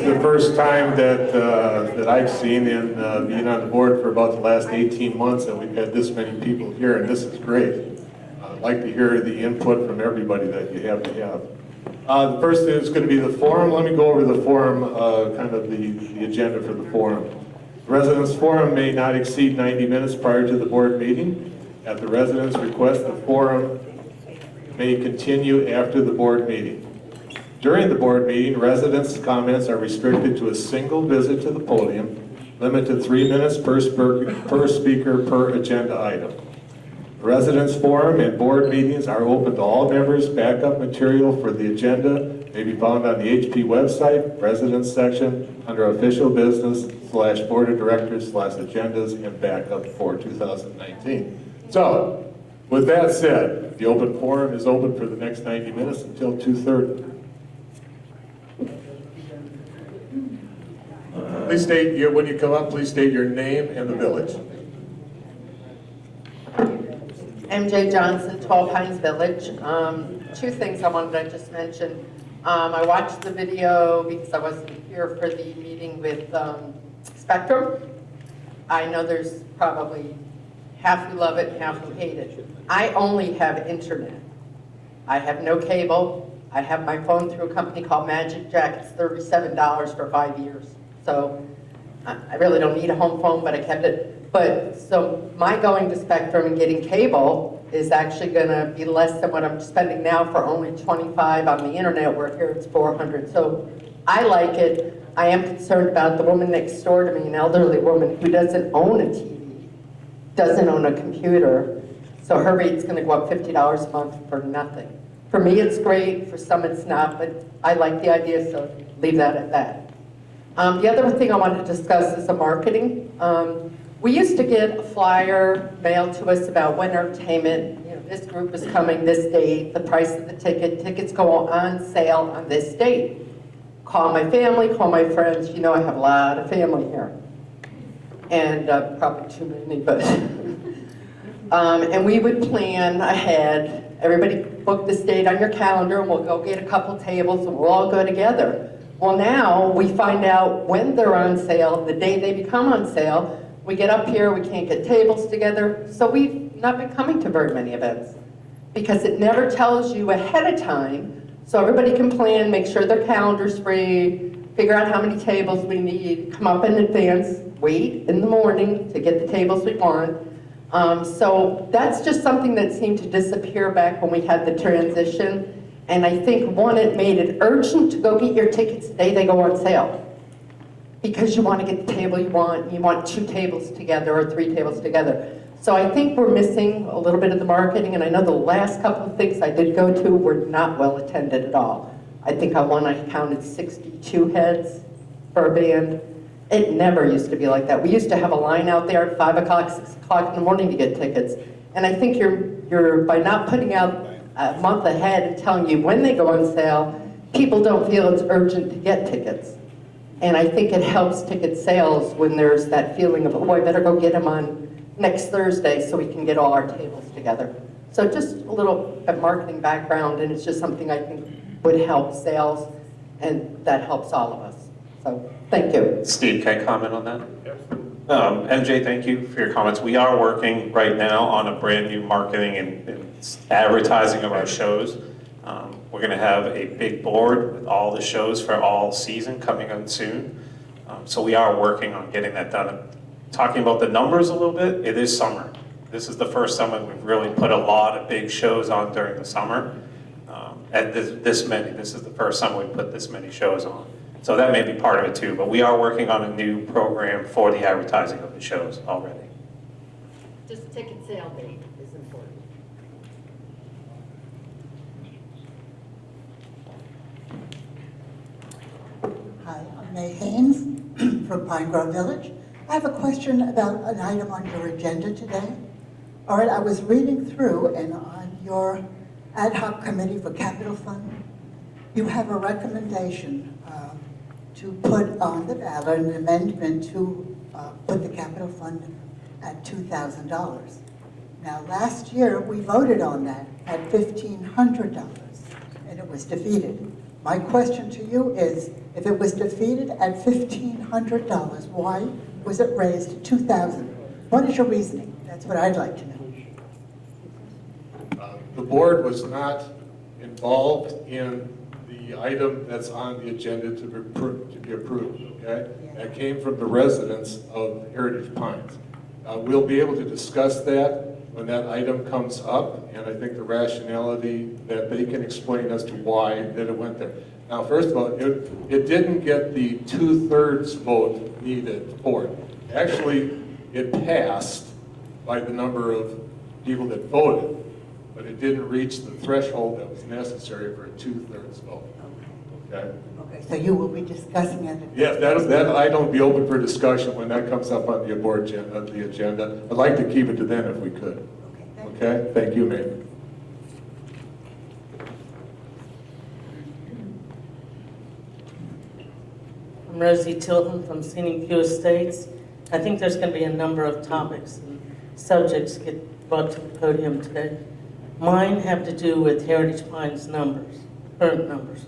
the first time that I've seen in being on the board for about the last 18 months that we've had this many people here, and this is great. I'd like to hear the input from everybody that you have to have. The first thing is going to be the forum. Let me go over the forum, kind of the agenda for the forum. The residents' forum may not exceed 90 minutes prior to the board meeting. At the residents' request, the forum may continue after the board meeting. During the board meeting, residents' comments are restricted to a single visit to the podium, limited to 3 minutes per speaker per agenda item. The residents' forum and board meetings are open to all members. Backup material for the agenda may be found on the HP website, residents section, under official business / board of directors / agendas and backup for 2019. So, with that said, the open forum is open for the next 90 minutes until 2:30. Please state when you come up, please state your name and the village. MJ Johnson, 12 Pines Village. Two things I wanted to just mention. I watched the video because I wasn't here for the meeting with Spectrum. I know there's probably half who love it and half who hate it. I only have internet. I have no cable. I have my phone through a company called Magic Jack. It's $37 for 5 years. So I really don't need a home phone, but I kept it. But so my going to Spectrum and getting cable is actually going to be less than what I'm spending now for only $25 on the internet, where here it's $400. So I like it. I am concerned about the woman next door to me, an elderly woman who doesn't own a TV, doesn't own a computer. So her rate's going to go up $50 a month for nothing. For me, it's great. For some, it's not. But I like the idea, so leave that at that. The other thing I wanted to discuss is the marketing. We used to get a flyer mailed to us about when entertainment, this group is coming this date, the price of the ticket, tickets go on sale on this date. Call my family, call my friends, I have a lot of family here. And probably too many, but. And we would plan ahead, everybody book this date on your calendar and we'll go get a couple tables and we'll all go together. Well, now we find out when they're on sale, the day they become on sale. We get up here, we can't get tables together, so we've not been coming to very many events because it never tells you ahead of time, so everybody can plan, make sure their calendar's free, figure out how many tables we need, come up in advance, wait in the morning to get the tables we want. So that's just something that seemed to disappear back when we had the transition. And I think, one, it made it urgent to go get your tickets the day they go on sale. Because you want to get the table you want 2 tables together or 3 tables together. So I think we're missing a little bit of the marketing, and I know the last couple of things I did go to were not well attended at all. I think I counted 62 heads for a band. It never used to be like that. We used to have a line out there at 5 o'clock, 6 o'clock in the morning to get tickets. And I think you're by not putting out a month ahead and telling you when they go on sale, people don't feel it's urgent to get tickets. And I think it helps ticket sales when there's that feeling of, oh, I better go get them on next Thursday so we can get all our tables together. So just a little marketing background, and it's just something I think would help sales, and that helps all of us. So thank you. Steve, can I comment on that? MJ, thank you for your comments. We are working right now on a brand new marketing and advertising of our shows. We're going to have a big board with all the shows for all season coming on soon. So we are working on getting that done. Talking about the numbers a little bit, it is summer. This is the first summer we've really put a lot of big shows on during the summer. At this many, this is the first summer we put this many shows on. So that may be part of it too, but we are working on a new program for the advertising of the shows already. Just ticket sale date is important. Hi, I'm May Haynes from Pine Grove Village. I have a question about an item on your agenda today. All right, I was reading through, and on your ad hoc committee for capital fund, you have a recommendation to put on the ballot an amendment to put the capital fund at $2,000. Now, last year we voted on that at $1,500, and it was defeated. My question to you is, if it was defeated at $1,500, why was it raised to $2,000? What is your reasoning? That's what I'd like to know. The board was not involved in the item that's on the agenda to be approved, okay? That came from the residents of Heritage Pines. We'll be able to discuss that when that item comes up, and I think the rationality that they can explain as to why that it went there. Now, first of all, it didn't get the 2/3 vote needed for it. Actually, it passed by the number of people that voted, but it didn't reach the threshold that was necessary for a 2/3 vote, okay? Okay, so you will be discussing it? Yeah, that item will be open for discussion when that comes up on the agenda. I'd like to keep it to then if we could. Okay, thank you, Mayor. I'm Rosie Tilton from Scenic View Estates. I think there's going to be a number of topics and subjects get brought to the podium today. Mine have to do with Heritage Pines numbers, current numbers.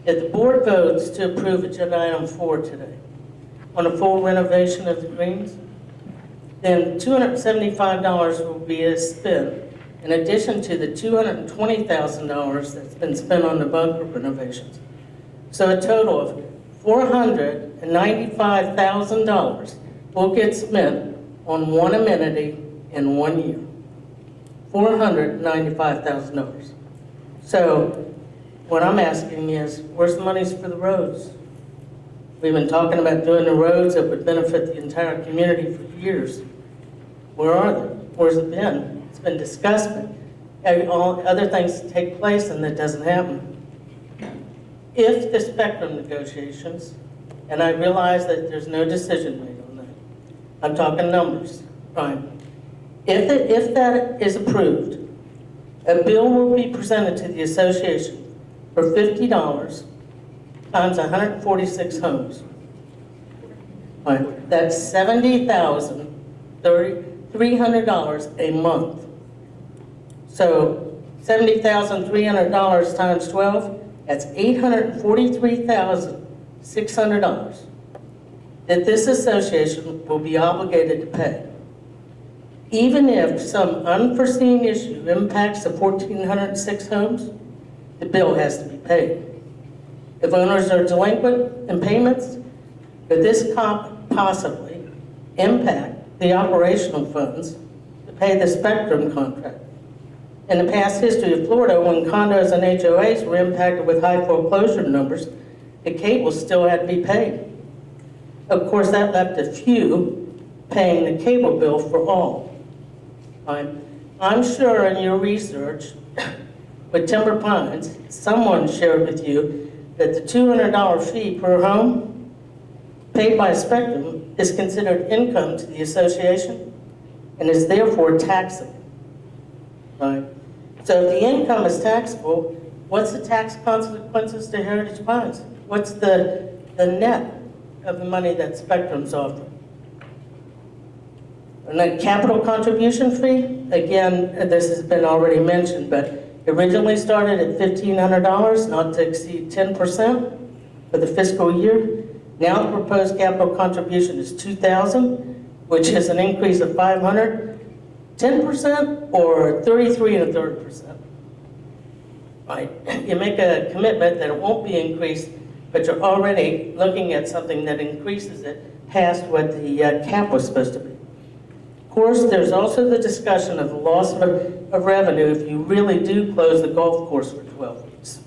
If the board votes to approve agenda item 4 today on a full renovation of the greens, then $275 will be spent in addition to the $220,000 that's been spent on the bunker renovations. So a total of $495,000 will get spent on one amenity in 1 year. $495,000. So what I'm asking is, where's the monies for the roads? We've been talking about doing the roads that would benefit the entire community for years. Where are they? Where's it been? It's been discussed, but all other things take place and that doesn't happen. If the spectrum negotiations, and I realize that there's no decision made on that, I'm talking numbers, right? If that is approved, a bill will be presented to the association for $50 times 146 homes. Right, that's $70,300 a month. So $70,300 times 12, that's $843,600 that this association will be obligated to pay. Even if some unforeseen issue impacts the 1,406 homes, the bill has to be paid. If owners are delinquent in payments, could this possibly impact the operational funds to pay the spectrum contract? In the past history of Florida, when condos and HOAs were impacted with high foreclosure numbers, the cable still had to be paid. Of course, that left a few paying the cable bill for all. I'm sure in your research with Timber Pines, someone shared with you that the $200 fee per home paid by Spectrum is considered income to the association and is therefore taxable. Right? So if the income is taxable, what's the tax consequences to Heritage Pines? What's the net of the money that Spectrum's offering? And the capital contribution fee, again, this has been already mentioned, but originally started at $1,500, not to exceed 10% for the fiscal year. Now the proposed capital contribution is $2,000, which is an increase of $500, 10% or 33 1/3%. Right? You make a commitment that it won't be increased, but you're already looking at something that increases it past what the cap was supposed to be. Of course, there's also the discussion of the loss of revenue if you really do close the golf course for 12 weeks.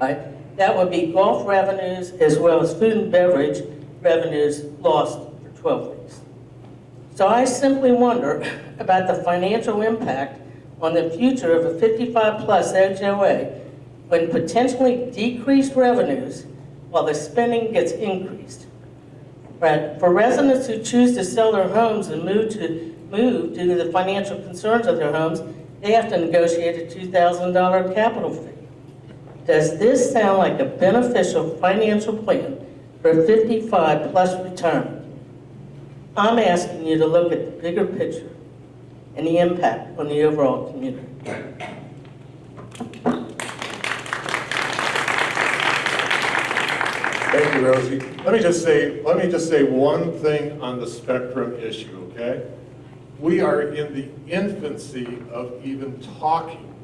Right? That would be golf revenues as well as food and beverage revenues lost for 12 weeks. So I simply wonder about the financial impact on the future of a 55-plus HOA when potentially decreased revenues while the spending gets increased. Right? For residents who choose to sell their homes and move due to the financial concerns of their homes, they have to negotiate a $2,000 capital fee. Does this sound like a beneficial financial plan for a 55-plus retirement? I'm asking you to look at the bigger picture and the impact on the overall community. Thank you, Rosie. Let me just say one thing on the spectrum issue, okay? We are in the infancy of even talking.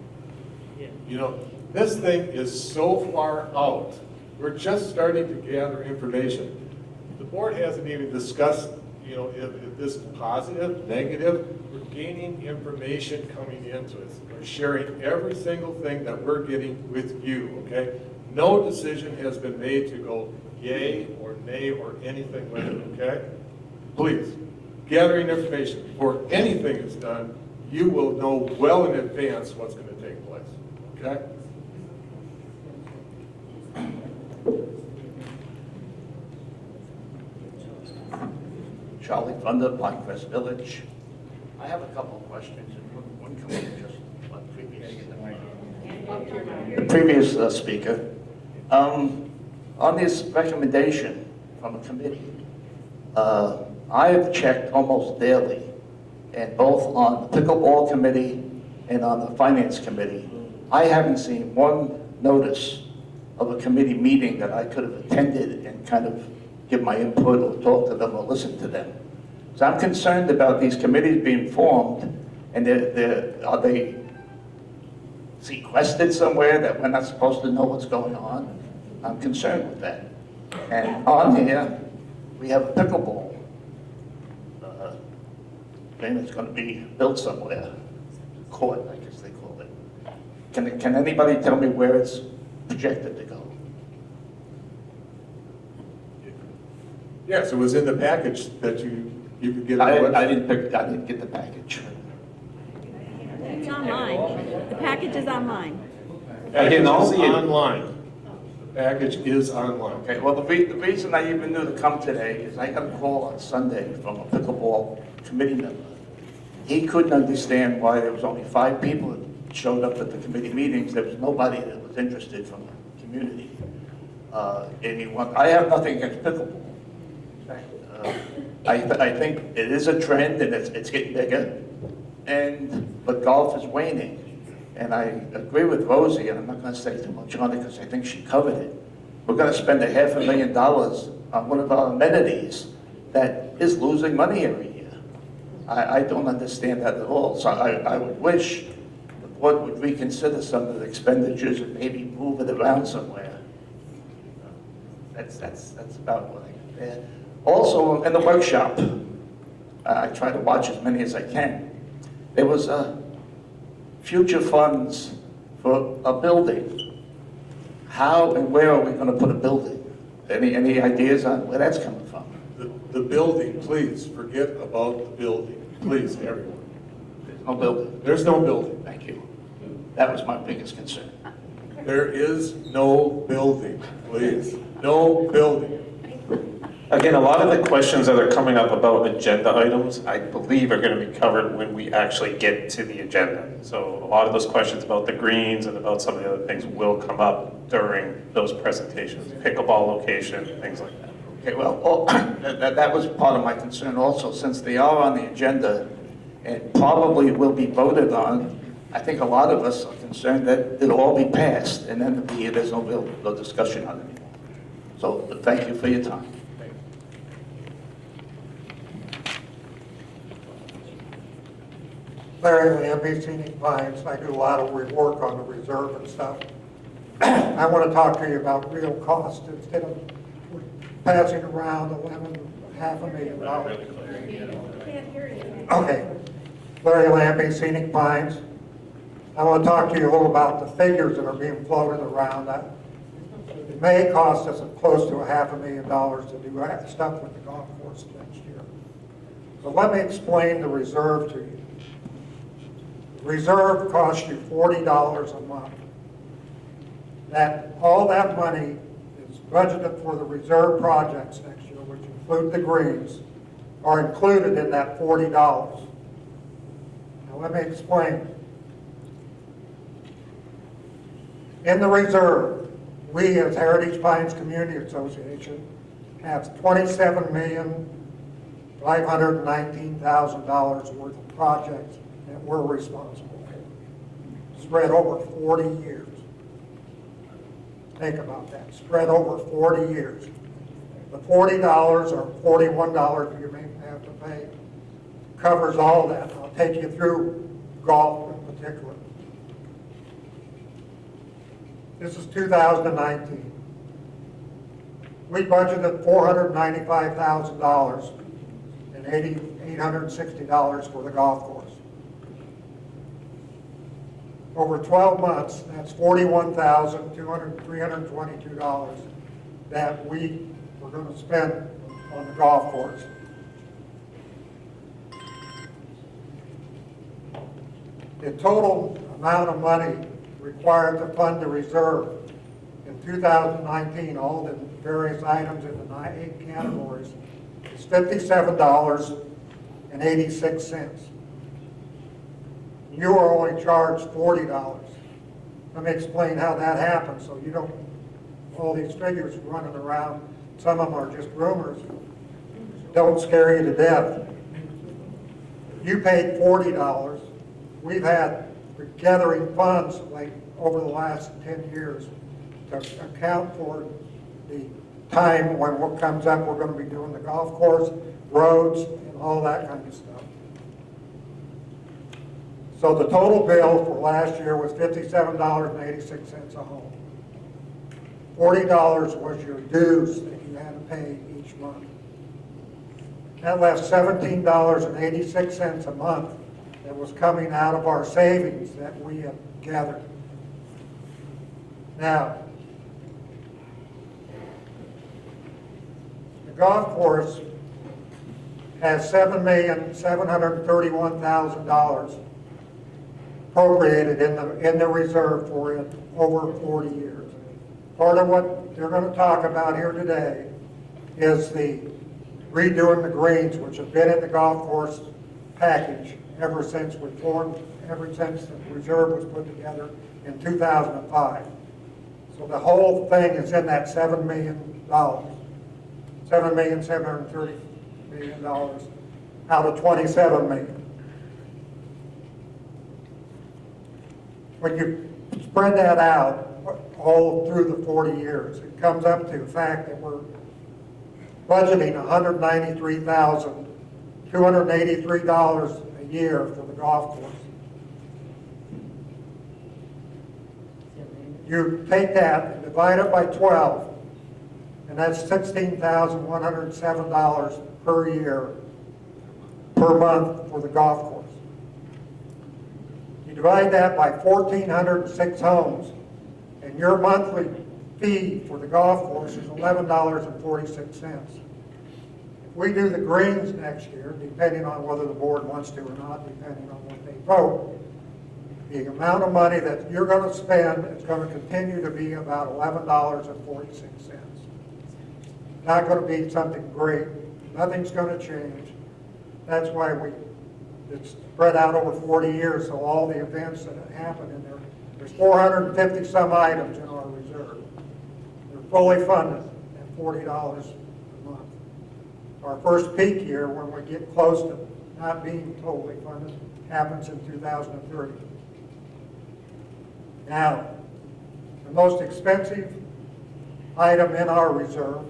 You know, this thing is so far out. We're just starting to gather information. The board hasn't even discussed, you know, if this is positive, negative. We're gaining information coming into us. We're sharing every single thing that we're getting with you, okay? No decision has been made to go yay or nay or anything with it, okay? Please, gathering information before anything is done, you will know well in advance what's going to take place, okay? Charlie Thunder, Pinecrest Village. I have a couple of questions, and one coming just on previous speaker. On this recommendation from a committee, I have checked almost daily, and both on the pickleball committee and on the finance committee, I haven't seen one notice of a committee meeting that I could have attended and kind of give my input or talk to them or listen to them. So I'm concerned about these committees being formed, and are they sequestered somewhere that we're not supposed to know what's going on? I'm concerned with that. And on here, we have a pickleball thing that's going to be built somewhere, court, I guess they call it. Can anybody tell me where it's projected to go? Yes, it was in the package that you could get. I didn't get the package. It's online. The package is online. I didn't Package is see it. online. The package is online. Okay, well, the reason I even knew to come today is I got a call on Sunday from a pickleball committee member. He couldn't understand why there was only 5 people that showed up at the committee meetings. There was nobody that was interested from the community. I have nothing against pickleball. In fact, I think it is a trend and it's getting bigger, but golf is waning. And I agree with Rosie, and I'm not going to say too much on it because I think she covered it. We're going to spend $500,000 on one of our amenities that is losing money every year. I don't understand that at all. So I would wish the board would reconsider some of the expenditures and maybe move it around somewhere. That's about what I got there. Also, in the workshop, I try to watch as many as I can. There was future funds for a building. How and where are we going to put a building? Any ideas on where that's coming from? The building, please, forget about the building. Please, everyone. There's no building. There's no building. Thank you. That was my biggest concern. There is no building, please. No building. Again, a lot of the questions that are coming up about agenda items, I believe are going to be covered when we actually get to the agenda. So a lot of those questions about the greens and about some of the other things will come up during those presentations, pickleball location, things like that. Okay, well, that was part of my concern also, since they are on the agenda and probably will be voted on. I think a lot of us are concerned that it'll all be passed, and then there's no discussion on it anymore. So thank you for your time. Larry Lambie, Scenic Pines. I do a lot of work on the reserve and stuff. I want to talk to you about real cost instead of passing around $11,500,000. Okay. Larry Lambie, Scenic Pines. I want to talk to you a little about the figures that are being floated around. It may cost us close to $500,000 to do stuff with the golf course next year. So let me explain the reserve to you. Reserve costs you $40 a month. All that money is budgeted for the reserve projects next year, which include the greens, are included in that $40. Now let me explain. In the reserve, we as Heritage Pines Community Association have $27,519,000 worth of projects that we're responsible for, spread over 40 years. Think about that, spread over 40 years. The $40 or $41 you may have to pay covers all that. I'll take you through golf in particular. This is 2019. We budgeted $495,000 and $860 for the golf course. Over 12 months, that's $41,322 that we were going to spend on the golf course. The total amount of money required to fund the reserve in 2019, all the various items in the 8 categories, is $57.86. You are only charged $40. Let me explain how that happened so you don't, all these figures running around, some of them are just rumors, don't scare you to death. You paid $40. We've had gathering funds like over the last 10 years to account for the time when what comes up, we're going to be doing the golf course, roads, and all that kind of stuff. So the total bill for last year was $57.86 a home. $40 was your dues that you had to pay each month. That left $17.86 a month that was coming out of our savings that we had gathered. Now, the golf course has $7,731,000 appropriated in the reserve for it over 40 years. Part of what they're going to talk about here today is the redoing the greens, which have been in the golf course package ever since the reserve was put together in 2005. So the whole thing is in that $7 million, $7,730 million out of $27 million. When you spread that out all through the 40 years, it comes up to the fact that we're budgeting $193,283 a year for the golf course. You take that and divide it by 12, and that's $16,107 per year, per month for the golf course. You divide that by 1,406 homes, and your monthly fee for the golf course is $11.46. If we do the greens next year, depending on whether the board wants to or not, depending on what they vote, the amount of money that you're going to spend is going to continue to be about $11.46. Not going to be something great. Nothing's going to change. That's why it's spread out over 40 years, so all the events that have happened in there, there's 450 some items in our reserve. They're fully funded at $40 a month. Our first peak year, when we get close to not being totally funded, happens in 2030. Now, the most expensive item in our reserve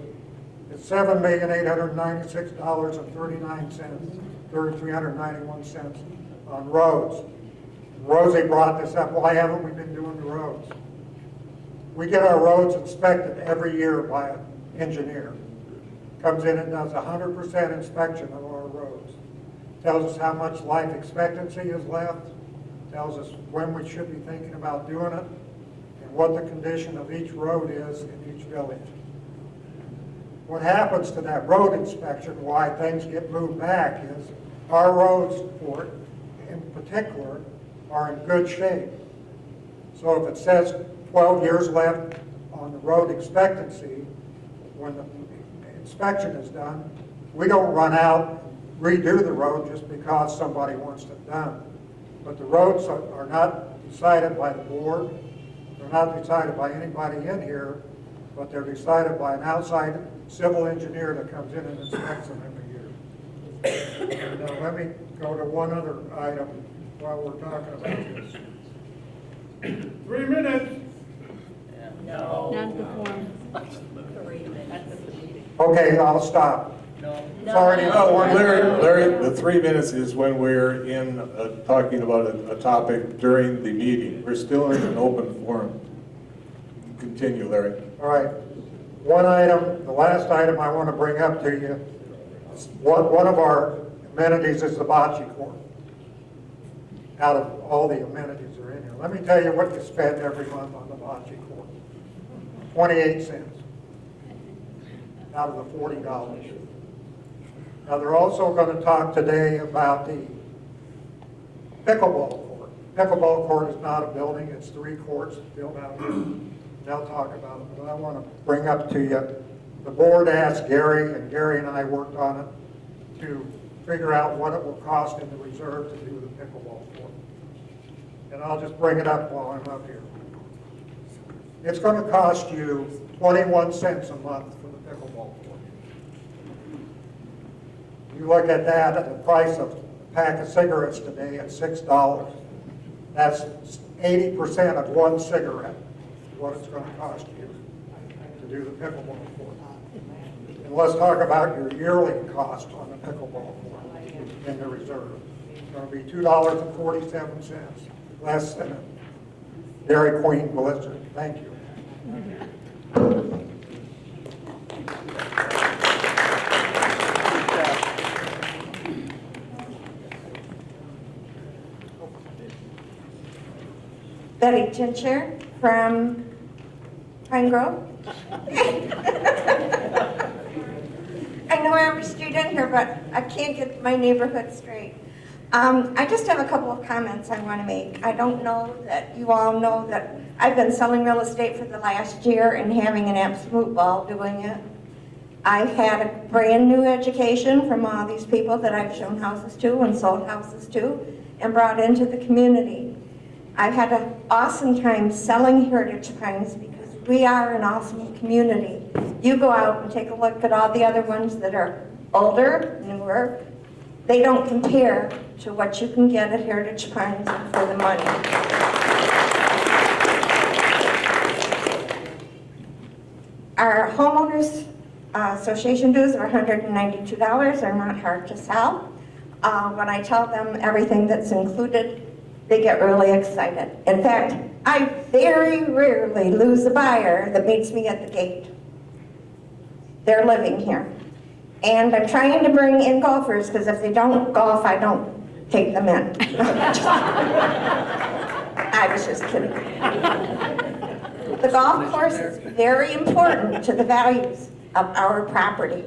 is $7,896.39, on roads. Rosie brought this up, why haven't we been doing the roads? We get our roads inspected every year by an engineer. Comes in and does 100% inspection of our roads. Tells us how much life expectancy is left, tells us when we should be thinking about doing it, and what the condition of each road is in each village. What happens to that road inspection, why things get moved back, is our roads, in particular, are in good shape. So if it says 12 years left on the road expectancy, when the inspection is done, we don't run out and redo the road just because somebody wants it done. But the roads are not decided by the board, they're not decided by anybody in here, but they're decided by an outside civil engineer that comes in and inspects them every year. Now let me go to one other item while we're talking about this. 3 minutes. Non-conform. Okay, I'll stop. Sorry. Oh, well, Larry, the 3 minutes is when we're in, talking about a topic during the meeting. We're still in an open forum. Continue, Larry. All right. One item, the last item I want to bring up to you, one of our amenities is the bocce court. Out of all the amenities that are in here. Let me tell you what you spend every month on the bocce court. 28 cents out of the $40. Now, they're also going to talk today about the pickleball court. Pickleball court is not a building, it's 3 courts built out here. They'll talk about it, but I want to bring up to you, the board asked Gary, and Gary and I worked on it to figure out what it will cost in the reserve to do the pickleball court. And I'll just bring it up while I'm up here. It's going to cost you 21 cents a month for the pickleball court. You look at that at the price of a pack of cigarettes today at $6. That's 80% of one cigarette, what it's going to cost you to do the pickleball court. And let's talk about your yearly cost on the pickleball court in the reserve. It's going to be $2.47, less than a Dairy Queen Blizzard. Thank you. Betty Tincher from Pine Grove. I know I'm a student here, but I can't get my neighborhood straight. I just have a couple of comments I want to make. I don't know that you all know that I've been selling real estate for the last year and having an absolute ball doing it. I've had a brand new education from all these people that I've shown houses to and sold houses to and brought into the community. I've had an awesome time selling Heritage Pines because we are an awesome community. You go out and take a look at all the other ones that are older, newer. They don't compare to what you can get at Heritage Pines for the money. Our homeowners association dues are $192. They're not hard to sell. When I tell them everything that's included, they get really excited. In fact, I very rarely lose a buyer that meets me at the gate. They're living here. And I'm trying to bring in golfers, because if they don't golf, I don't take them in. I was just kidding. The golf course is very important to the values of our property.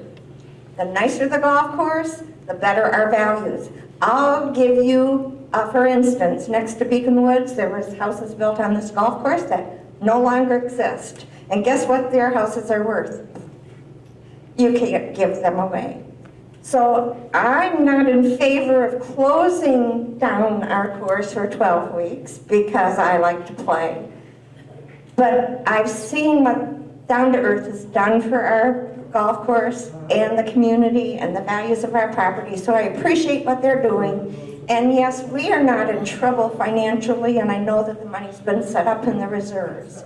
The nicer the golf course, the better our values. I'll give you, for instance, next to Beacon Woods, there was houses built on this golf course that no longer exist. And guess what their houses are worth? You can't give them away. So I'm not in favor of closing down our course for 12 weeks because I like to play. But I've seen what Down to Earth has done for our golf course and the community and the values of our property, so I appreciate what they're doing. And yes, we are not in trouble financially, and I know that the money's been set up in the reserves.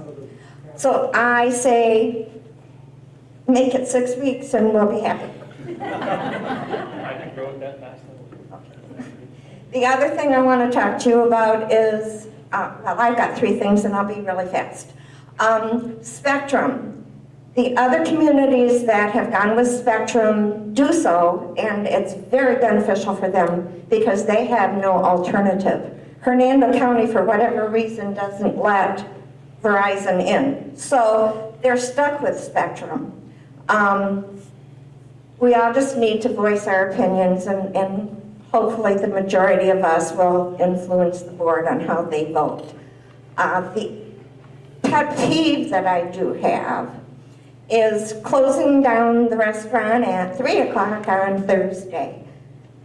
So I say, make it 6 weeks and we'll be happy. The other thing I want to talk to you about is, well, I've got 3 things and I'll be really fast. Spectrum. The other communities that have gone with Spectrum do so, and it's very beneficial for them because they have no alternative. Hernando County, for whatever reason, doesn't let Verizon in. So they're stuck with Spectrum. We all just need to voice our opinions, and hopefully the majority of us will influence the board on how they vote. The pet peeve that I do have is closing down the restaurant at 3 o'clock on Thursday.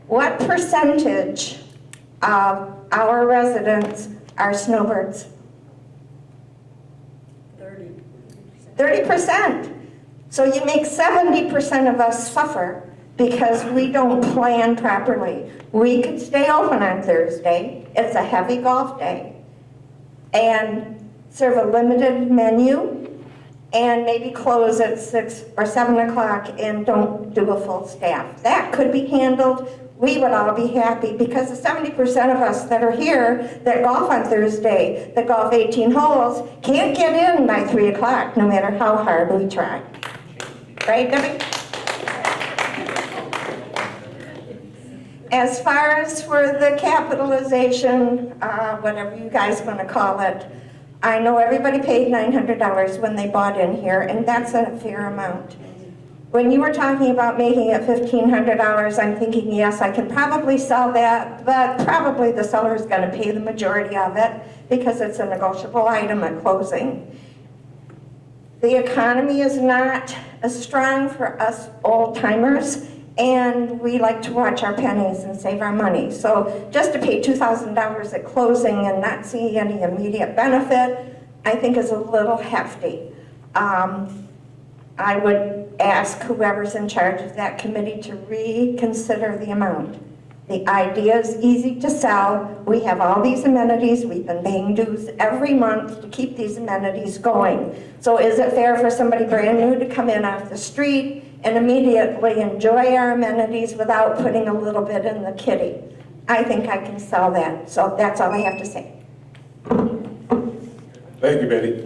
What percentage of our residents are snowbirds? 30%. So you make 70% of us suffer because we don't plan properly. We could stay open on Thursday. It's a heavy golf day. And serve a limited menu and maybe close at 6 or 7 o'clock and don't do a full staff. That could be handled. We would all be happy because the 70% of us that are here that golf on Thursday, that golf 18 holes, can't get in by 3 o'clock no matter how hard we try. Right, Debbie? As far as for the capitalization, whatever you guys want to call it, I know everybody paid $900 when they bought in here, and that's a fair amount. When you were talking about making it $1,500, I'm thinking, yes, I can probably sell that, but probably the seller is going to pay the majority of it because it's a negotiable item at closing. The economy is not as strong for us old timers, and we like to watch our pennies and save our money. So just to pay $2,000 at closing and not see any immediate benefit, I think is a little hefty. I would ask whoever's in charge of that committee to reconsider the amount. The idea is easy to sell. We have all these amenities. We've been paying dues every month to keep these amenities going. So is it fair for somebody brand new to come in off the street and immediately enjoy our amenities without putting a little bit in the kitty? I think I can sell that. So that's all I have to say. Thank you, Betty.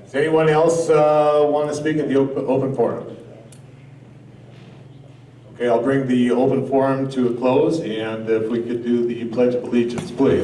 Does anyone else want to speak in the open forum? Okay, I'll bring the open forum to a close, and if we could do the Pledge of Allegiance, please.